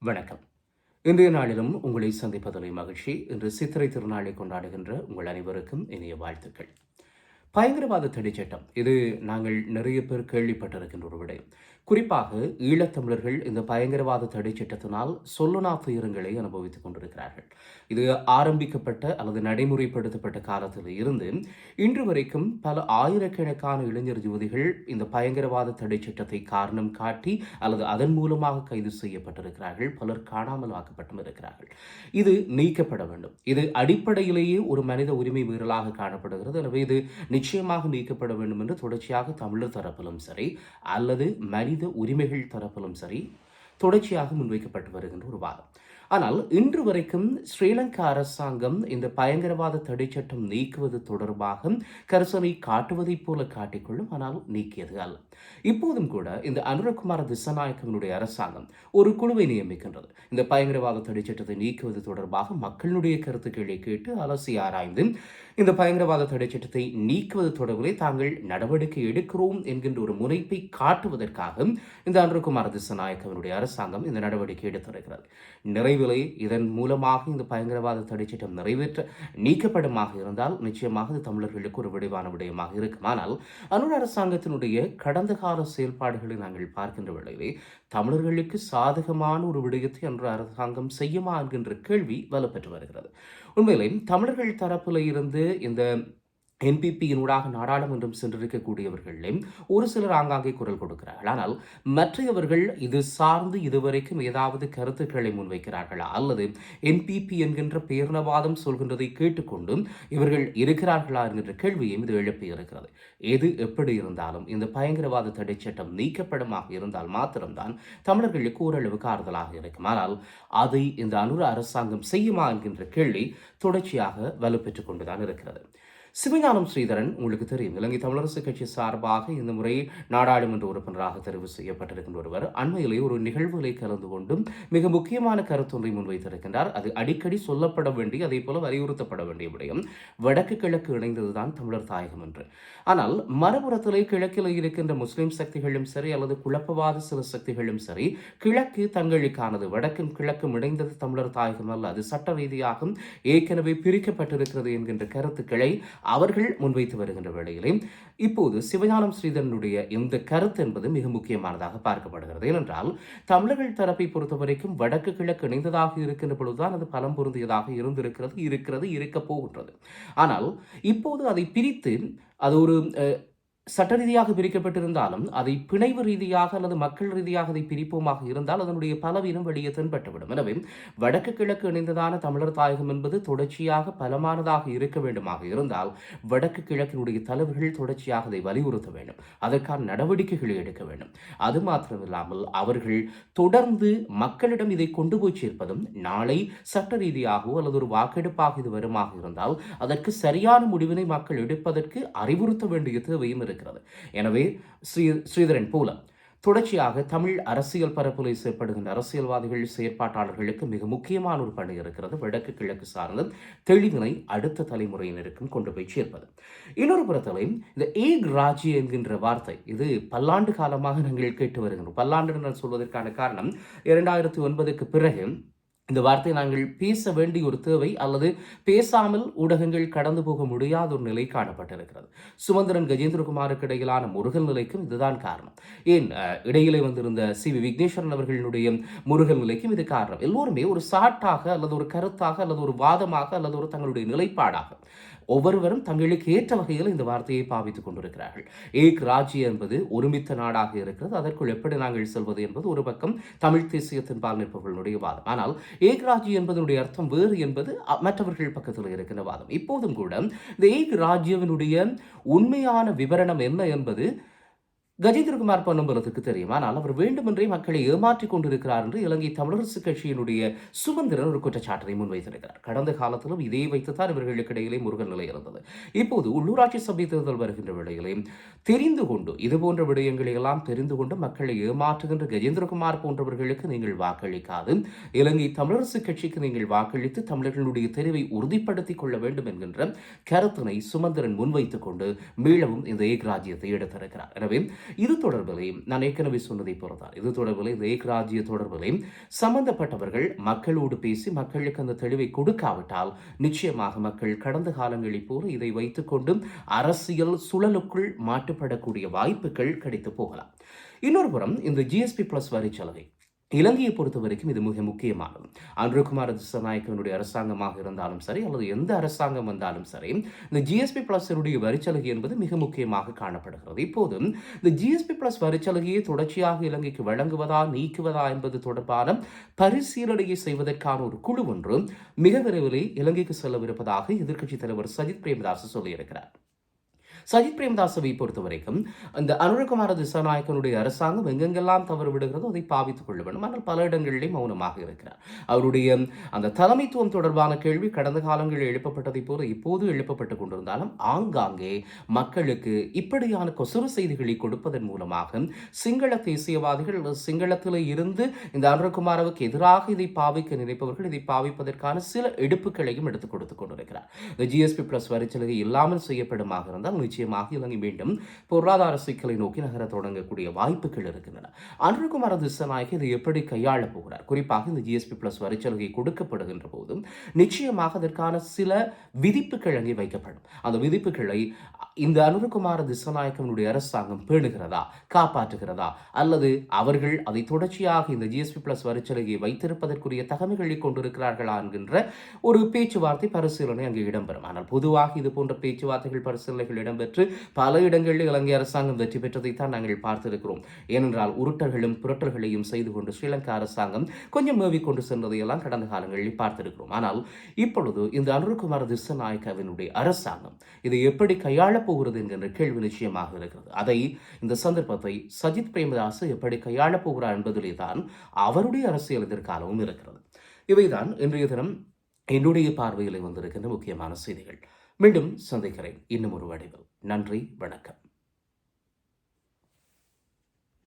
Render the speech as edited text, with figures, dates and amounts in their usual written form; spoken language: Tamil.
வணக்கம். இன்றைய நாளிலும் உங்களை சந்திப்பதில் மகிழ்ச்சி. இன்று சித்திரை திருநாளை கொண்டாடுகின்ற உங்கள் அனைவருக்கும் இனிய வாழ்த்துக்கள். பயங்கரவாத தடைச் சட்டம் இது நாங்கள் நிறைய பேர் கேள்விப்பட்டிருக்கின்ற ஒரு விடயம். குறிப்பாக ஈழத்தமிழர்கள் இந்த பயங்கரவாத தடைச் சட்டத்தினால் சொல்லனா துயரங்களை அனுபவித்துக் கொண்டிருக்கிறார்கள். இது ஆரம்பிக்கப்பட்ட அல்லது நடைமுறைப்படுத்தப்பட்ட காலத்தில் இருந்து இன்று வரைக்கும் பல ஆயிரக்கணக்கான இளைஞர் யுவதிகள் இந்த பயங்கரவாத தடை சட்டத்தை காரணம் காட்டி அல்லது அதன் மூலமாக கைது செய்யப்பட்டிருக்கிறார்கள். பலர் காணாமல் ஆக்கப்பட்டும் இருக்கிறார்கள். இது நீக்கப்பட வேண்டும். இது அடிப்படையிலேயே ஒரு மனித உரிமை மீறலாக காணப்படுகிறது. எனவே இது நிச்சயமாக நீக்கப்பட வேண்டும் என்று தொடர்ச்சியாக தமிழர் தரப்பிலும் சரி அல்லது மனித உரிமைகள் தரப்பிலும் சரி தொடர்ச்சியாக முன்வைக்கப்பட்டு வருகின்ற ஒரு வாதம். ஆனால் இன்று வரைக்கும் ஸ்ரீலங்கா அரசாங்கம் இந்த பயங்கரவாத தடை சட்டம் நீக்குவது தொடர்பாக கரிசனை காட்டுவதைப் போல காட்டிக்கொள்ளும், ஆனால் நீக்கியது அல்ல. இப்போதும் கூட இந்த அனுரகுமார திசாநாயக்கனுடைய அரசாங்கம் ஒரு குழுவை நியமிக்கின்றது. இந்த பயங்கரவாத தடை சட்டத்தை நீக்குவது தொடர்பாக மக்களுடைய கருத்துக்களை கேட்டு அலசி ஆராய்ந்து இந்த பயங்கரவாத தடை சட்டத்தை நீக்குவது தொடர்பிலே தாங்கள் நடவடிக்கை எடுக்கிறோம் என்கின்ற ஒரு முனைப்பை காட்டுவதற்காக இந்த அனுரகுமார திசாநாயக்கனுடைய அரசாங்கம் இந்த நடவடிக்கை எடுத்திருக்கிறது. நிறைவிலே இதன் மூலமாக இந்த பயங்கரவாத தடை சட்டம் நீக்கப்படுமாக இருந்தால் நிச்சயமாக இது தமிழர்களுக்கு ஒரு விளைவான விடயமாக இருக்கும். ஆனால் அனுர அரசாங்கத்தினுடைய கடந்த கால செயல்பாடுகளை நாங்கள் பார்க்கின்ற வேளையிலே தமிழர்களுக்கு சாதகமான ஒரு விடயத்தை அன்று அரசாங்கம் செய்யுமா என்கின்ற கேள்வி வலுப்பெற்று வருகிறது. உண்மையிலே தமிழர்கள் தரப்பில் இருந்து இந்த என்பிபியினூடாக நாடாளுமன்றம் சென்றிருக்கக்கூடியவர்களே ஒரு சிலர் ஆங்காங்கே குரல் கொடுக்கிறார்கள். ஆனால் மற்றவர்கள் இது சார்ந்து இதுவரைக்கும் ஏதாவது கருத்துக்களை முன்வைக்கிறார்களா அல்லது என்பிபி என்கின்ற பேரணவாதம் சொல்கின்றதை கேட்டுக்கொண்டு இவர்கள் இருக்கிறார்களா என்கின்ற கேள்வியும் இது எழுப்பியிருக்கிறது. எது எப்படி இருந்தாலும் இந்த பயங்கரவாத தடை சட்டம் நீக்கப்படுமாக இருந்தால் மாத்திரம்தான் தமிழர்களுக்கு ஓரளவுக்கு ஆறுதலாக இருக்கும். ஆனால் அதை இந்த அனுர அரசாங்கம் செய்யுமா என்கின்ற கேள்வி தொடர்ச்சியாக வலுப்பெற்றுக் கொண்டுதான் இருக்கிறது. சிவஞானம் ஸ்ரீதரன் உங்களுக்கு தெரியும், இலங்கை தமிழரசு கட்சி சார்பாக இந்த முறை நாடாளுமன்ற உறுப்பினராக தெரிவு செய்யப்பட்டிருக்கின்ற ஒருவர் அண்மையிலே ஒரு நிகழ்வுகளை கலந்து கொண்டும் மிக முக்கியமான கருத்தொன்றை முன்வைத்திருக்கின்றார். அது அடிக்கடி சொல்லப்பட வேண்டிய அதே போல வலியுறுத்தப்பட வேண்டிய விடயம் வடக்கு கிழக்கு இணைந்ததுதான் தமிழர் தாயகம் என்று. ஆனால் மறுபுறத்திலே கிழக்கில் இருக்கின்ற முஸ்லிம் சக்திகளும் சரி அல்லது குழப்பவாத சில சக்திகளும் சரி கிழக்கு தங்களுக்கானது, வடக்கும் கிழக்கும் இணைந்தது தமிழர் தாயகம் அல்ல, அது சட்ட ரீதியாக ஏற்கனவே பிரிக்கப்பட்டிருக்கிறது என்கின்ற கருத்துக்களை அவர்கள் முன்வைத்து வருகின்ற வேளையிலே இப்போது சிவஞானம் ஸ்ரீதரனுடைய இந்த கருத்து என்பது மிக முக்கியமானதாக பார்க்கப்படுகிறது. ஏனென்றால் தமிழர்கள் தரப்பை பொறுத்தவரைக்கும் வடக்கு கிழக்கு இணைந்ததாக இருக்கின்ற பொழுதுதான் அது பலம் பொருந்தியதாக இருக்கப் போகின்றது. ஆனால் இப்போது அதை பிரித்து அது ஒரு சட்ட ரீதியாக பிரிக்கப்பட்டிருந்தாலும் அதை பிணைவு ரீதியாக அல்லது மக்கள் ரீதியாக அதை பிரிப்போமாக இருந்தால் அதனுடைய பலவீனம் வெளியே தென்பட்டுவிடும். எனவே வடக்கு கிழக்கு இணைந்ததான தமிழர் தாயகம் என்பது தொடர்ச்சியாக பலமானதாக இருக்க வேண்டுமாக இருந்தால் வடக்கு கிழக்கினுடைய தலைவர்கள் தொடர்ச்சியாக அதை வலியுறுத்த வேண்டும், அதற்கான நடவடிக்கைகளை எடுக்க வேண்டும். அது மாத்திரமில்லாமல் அவர்கள் தொடர்ந்து மக்களிடம் இதை கொண்டு போய் சேர்ப்பதும் நாளை சட்ட ரீதியாகவோ அல்லது ஒரு வாக்கெடுப்பாக இது வருமாக இருந்தால் அதற்கு சரியான முடிவினை மக்கள் எடுப்பதற்கு அறிவுறுத்த வேண்டிய தேவையும் இருக்கிறது. எனவே ஸ்ரீதரன் போல தொடர்ச்சியாக தமிழ் அரசியல் பரப்புரை செயற்படுகின்ற அரசியல்வாதிகள் செயற்பாட்டாளர்களுக்கு மிக முக்கியமான ஒரு பணி இருக்கிறது. வடக்கு கிழக்கு சார்ந்த தெளிவினை அடுத்த தலைமுறையினருக்கும் கொண்டு போய் சேர்ப்பது. இன்னொரு புறத்திலே இந்த ஏக் ராஜ்ய என்கின்ற வார்த்தை இது பல்லாண்டு காலமாக நாங்கள் கேட்டு வருகின்றோம். பல்லாண்டு சொல்வதற்கான காரணம் 2009க்கு பிறகு இந்த வார்த்தை நாங்கள் பேச வேண்டிய ஒரு தேவை அல்லது பேசாமல் ஊடகங்கள் கடந்து போக முடியாத ஒரு நிலை காணப்பட்டிருக்கிறது. சுமந்திரன் கஜேந்திரகுமாருக்கு இடையிலான முருகல் நிலைக்கும் இதுதான் காரணம். ஏன் இடையிலே வந்திருந்த சி.வி. விக்னேஸ்வரன் அவர்களுடைய முருகல் நிலைக்கும் இது காரணம். எல்லோருமே ஒரு சாட்டாக அல்லது ஒரு கருத்தாக அல்லது ஒரு வாதமாக அல்லது ஒரு தங்களுடைய நிலைப்பாடாக ஒவ்வொருவரும் தங்களுக்கு ஏற்ற வகையில் இந்த வார்த்தையை பாவித்துக் கொண்டிருக்கிறார்கள். ஏக் ராஜ்ய என்பது ஒருமித்த நாடாக இருக்கிறது, அதற்குள் எப்படி நாங்கள் செல்வது என்பது ஒரு பக்கம் தமிழ் தேசியத்தின் பால் நிற்பவர்களுடைய வாதம். ஆனால் ஏக் ராஜ்ய என்பதனுடைய அர்த்தம் வேறு என்பது மற்றவர்கள் பக்கத்தில் இருக்கின்ற வாதம். இப்போதும் கூட இந்த ஏக் ராஜ்யவினுடைய உண்மையான விவரணம் என்ன என்பது கஜேந்திரகுமார் பொன்னம்பலத்துக்கு தெரியும். ஆனால் அவர் வேண்டுமென்றே மக்களை ஏமாற்றிக் கொண்டிருக்கிறார் என்று இலங்கை தமிழரசு கட்சியினுடைய சுமந்திரன் ஒரு குற்றச்சாட்டை முன்வைத்திருக்கிறார். கடந்த காலத்திலும் இதே வைத்துத்தான் இவர்களுக்கு இடையிலே முருகல் நிலை இருந்தது. இப்போது உள்ளூராட்சி சபை தேர்தல் வருகின்ற வேளையிலே தெரிந்து கொண்டு இதுபோன்ற விடயங்களை எல்லாம் தெரிந்து கொண்டு மக்களை ஏமாற்றுகின்ற கஜேந்திரகுமார் போன்றவர்களுக்கு நீங்கள் வாக்களிக்காது இலங்கை தமிழரசு கட்சிக்கு நீங்கள் வாக்களித்து தமிழர்களுடைய தெரிவை உறுதிப்படுத்திக் கொள்ள வேண்டும் என்கின்ற கருத்தினை சுமந்திரன் முன்வைத்துக் கொண்டு மீளவும் இந்த ஏக் ராஜ்யத்தை எடுத்திருக்கிறார். எனவே இது தொடர்பிலையும் நான் ஏற்கனவே சொன்னதை போலதான் இது தொடர்பிலே ஏகராஜ்ய தொடர்பிலையும் சம்பந்தப்பட்டவர்கள் மக்களோடு பேசி மக்களுக்கு அந்த தெளிவை கொடுக்காவிட்டால் நிச்சயமாக மக்கள் கடந்த காலங்களில் போல இதை வைத்துக்கொண்டு அரசியல் சுழலுக்குள் மாட்டுப்படக்கூடிய வாய்ப்புகள் கிடைத்து போகலாம். இன்னொரு புறம் இந்த ஜிஎஸ்பி பிளஸ் வரி சலுகை இலங்கையை பொறுத்த வரைக்கும் இது மிக முக்கியமானது. அன்ருகுமார திசாநாயக்கனுடைய அரசாங்கமாக இருந்தாலும் சரி அல்லது எந்த அரசாங்கம் வந்தாலும் சரி இந்த ஜிஎஸ்பி பிளஸினுடைய வரிச்சலுகை என்பது மிக முக்கியமாக காணப்படுகிறது. இப்போது இந்த ஜிஎஸ்பி பிளஸ் வரிச்சலுகையை தொடர்ச்சியாக இலங்கைக்கு வழங்குவதா நீக்குவதா என்பது தொடர்பான பரிசீலனையை செய்வதற்கான ஒரு குழு ஒன்று மிக விரைவில் இலங்கைக்கு செல்லவிருப்பதாக எதிர்க்கட்சித் தலைவர் சஜித் பிரேமதாஸ் சொல்லியிருக்கிறார். சஜித் பிரேமதாசவை பொறுத்த வரைக்கும் இந்த அனுரகுமார திசாநாயக்கனுடைய அரசாங்கம் எங்கெங்கெல்லாம் தவறு விடுகிறதோ அதை பாவித்துக் கொள்ள வேண்டும். ஆனால் பல இடங்களிலே மௌனமாக இருக்கிறார். அவருடைய அந்த தலைமைத்துவம் தொடர்பான கேள்வி கடந்த காலங்களில் எழுப்பப்பட்டதை போல இப்போது எழுப்பப்பட்டுக் கொண்டிருந்தாலும் ஆங்காங்கே மக்களுக்கு இப்படியான கொசுறு செய்திகளை கொடுப்பதன் மூலமாக சிங்கள தேசியவாதிகள் சிங்களத்தில் இருந்து இந்த அனுரகுமாரவுக்கு எதிராக இதை பாவிக்க நினைப்பவர்கள் இதை பாவிப்பதற்கான சில எடுப்புகளையும் எடுத்துக் கொடுத்துக் கொண்டிருக்கிறார். இந்த ஜிஎஸ்பி பிளஸ் வரிச்சலுகை இல்லாமல் செய்யப்படுமாக இருந்தால் நிச்சயமாக இலங்கை மீண்டும் பொருளாதார சிக்கலை நோக்கி நகர தொடங்கக்கூடிய வாய்ப்புகள் இருக்கின்றன. அனுரகுமார திசாநாயக்க இதை எப்படி கையாளப் போகிறார்? குறிப்பாக இந்த ஜிஎஸ்பி பிளஸ் வரிச்சலுகை கொடுக்கப்படுகின்ற போதும் நிச்சயமாக அதற்கான சில விதிப்புகள் அங்கே வைக்கப்படும். அந்த விதிப்புகளை இந்த அனுரகுமார திசாநாயக்கனுடைய அரசாங்கம் பேணுகிறதா, காப்பாற்றுகிறதா, அல்லது அவர்கள் அதை தொடர்ச்சியாக இந்த ஜிஎஸ்பி பிளஸ் வரிச்சலுகையை வைத்திருப்பதற்குரிய தகமைகளை கொண்டிருக்கிறார்களா என்கின்ற ஒரு பேச்சுவார்த்தை பரிசீலனை அங்கே இடம்பெறும். ஆனால் பொதுவாக இது போன்ற பேச்சுவார்த்தைகள் பரிசீலனைகள் இடம்பெற்று பல இடங்களில் இலங்கை அரசாங்கம் வெற்றி பெற்றதைத்தான் நாங்கள் பார்த்திருக்கிறோம். ஏனென்றால் உருட்டல்களும் புரட்டல்களையும் செய்து கொண்டு ஸ்ரீலங்கா அரசாங்கம் கொஞ்சம் மேவி கொண்டு சென்றதையெல்லாம் கடந்த காலங்களில் பார்த்திருக்கிறோம். ஆனால் இப்பொழுது இந்த அனுரகுமார திசாநாயக்கவினுடைய அரசாங்கம் இதை எப்படி கையாளப் போகிறது என்கின்ற கேள்வி நிச்சயமாக இருக்கிறது. அதை இந்த சந்தர்ப்பத்தை சஜித் பிரேமதாஸ் எப்படி கையாளப் போகிறார் என்பதிலே தான் அவருடைய அரசியல் எதிர்காலமும் இருக்கிறது. இவைதான் இன்றைய தினம் என்னுடைய பார்வையில் வந்திருக்கின்ற முக்கியமான செய்திகள். மீண்டும் சந்திக்கிறேன் இன்னும் ஒரு வடிவில். நன்றி, வணக்கம்.